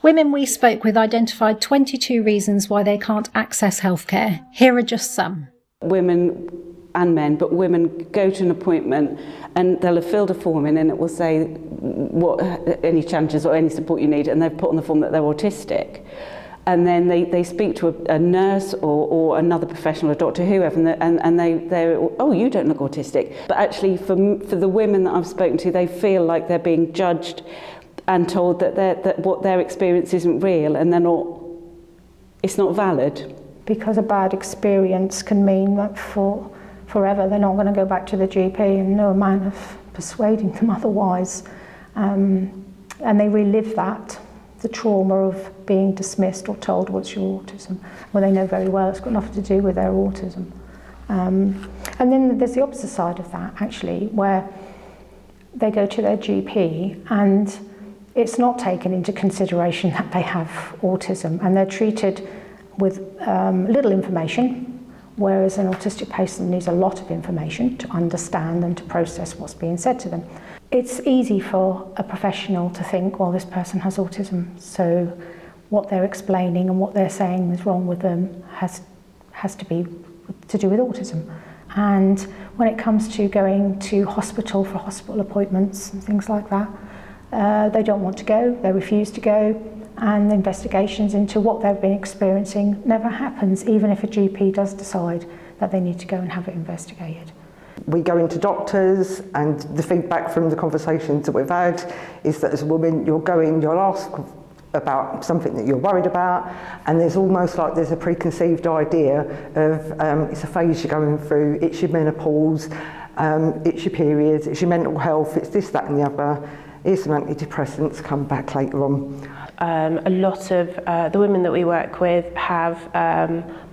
Women we spoke with identified 22 reasons why they can't access healthcare. Here are just some. Women and men, but women go to an appointment and they'll have filled a form in and it will say what any challenges or any support you need, and they've put on the form that they're autistic. And then they speak to a nurse or another professional, a doctor, whoever, and they're, oh, you don't look autistic. But actually for the women that I've spoken to, they feel like they're being judged and told that what their experience isn't real and it's not valid. Because a bad experience can mean that forever they're not going to go back to the GP, and no amount of persuading them otherwise. And they relive that, the trauma of being dismissed or told what's your autism, when they know very well it's got nothing to do with their autism. And then there's the opposite side of that, actually, where they go to their GP and it's not taken into consideration that they have autism, and they're treated with little information, whereas an autistic patient needs a lot of information to understand and to process what's being said to them. It's easy for a professional to think, well, this person has autism, so what they're explaining and what they're saying is wrong with them has to be to do with autism. And when it comes to going to hospital for hospital appointments and things like that, they don't want to go, they refuse to go, and the investigations into what they've been experiencing never happens, even if a GP does decide that they need to go and have it investigated. We go into doctors, and the feedback from the conversations that we've had is that as a woman you'll ask about something that you're worried about, and there's almost like there's a preconceived idea of it's a phase you're going through, it's your menopause, it's your periods, it's your mental health, it's this, that and the other. Here's some antidepressants, come back later on. A lot of the women that we work with have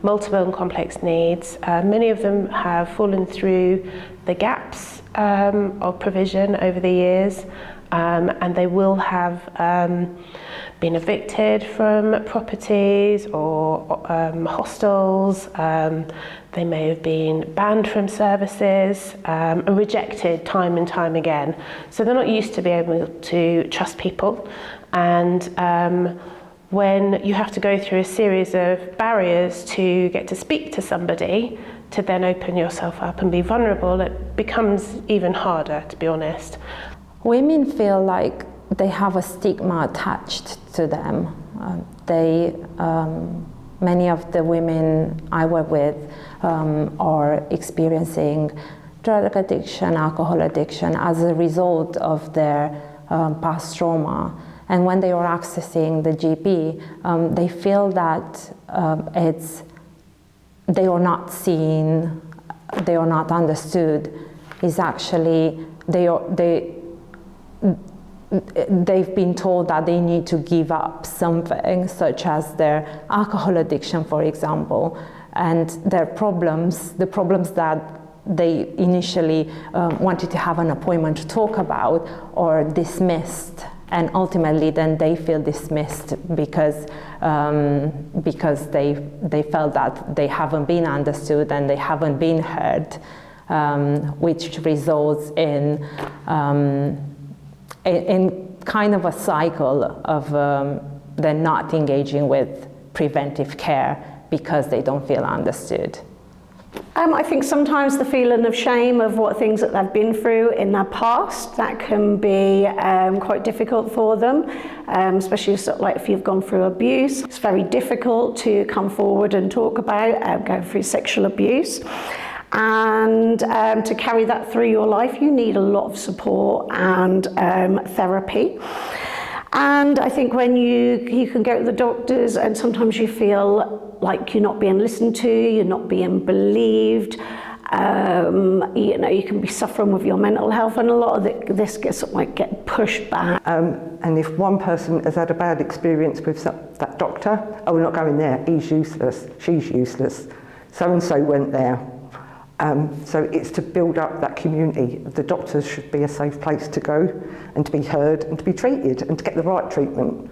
multiple and complex needs. Many of them have fallen through the gaps of provision over the years, and they will have been evicted from properties or hostels. They may have been banned from services and rejected time and time again. So they're not used to being able to trust people. And when you have to go through a series of barriers to get to speak to somebody, to then open yourself up and be vulnerable, it becomes even harder, to be honest. Women feel like they have a stigma attached to them. Many of the women I work with are experiencing drug addiction, alcohol addiction as a result of their past trauma. And when they are accessing the GP, they feel that they are not seen, they are not understood. It's actually, they've been told that they need to give up something, such as their alcohol addiction, for example, and their problems, the problems that they initially wanted to have an appointment to talk about, are dismissed, and ultimately then they feel dismissed because they felt that they haven't been understood and they haven't been heard, which results in kind of a cycle of them not engaging with preventive care because they don't feel understood. I think sometimes the feeling of shame of what things that they've been through in their past, that can be quite difficult for them, especially sort of like if you've gone through abuse. It's very difficult to come forward and talk about going through sexual abuse. And to carry that through your life, you need a lot of support and therapy. And I think when you can go to the doctors and sometimes you feel like you're not being listened to, you're not being believed, you can be suffering with your mental health, and a lot of this gets get pushed back. And if one person has had a bad experience with that doctor, oh, we're not going there, he's useless, she's useless, so-and-so went there. So it's to build up that community. The doctors should be a safe place to go and to be heard and to be treated and to get the right treatment.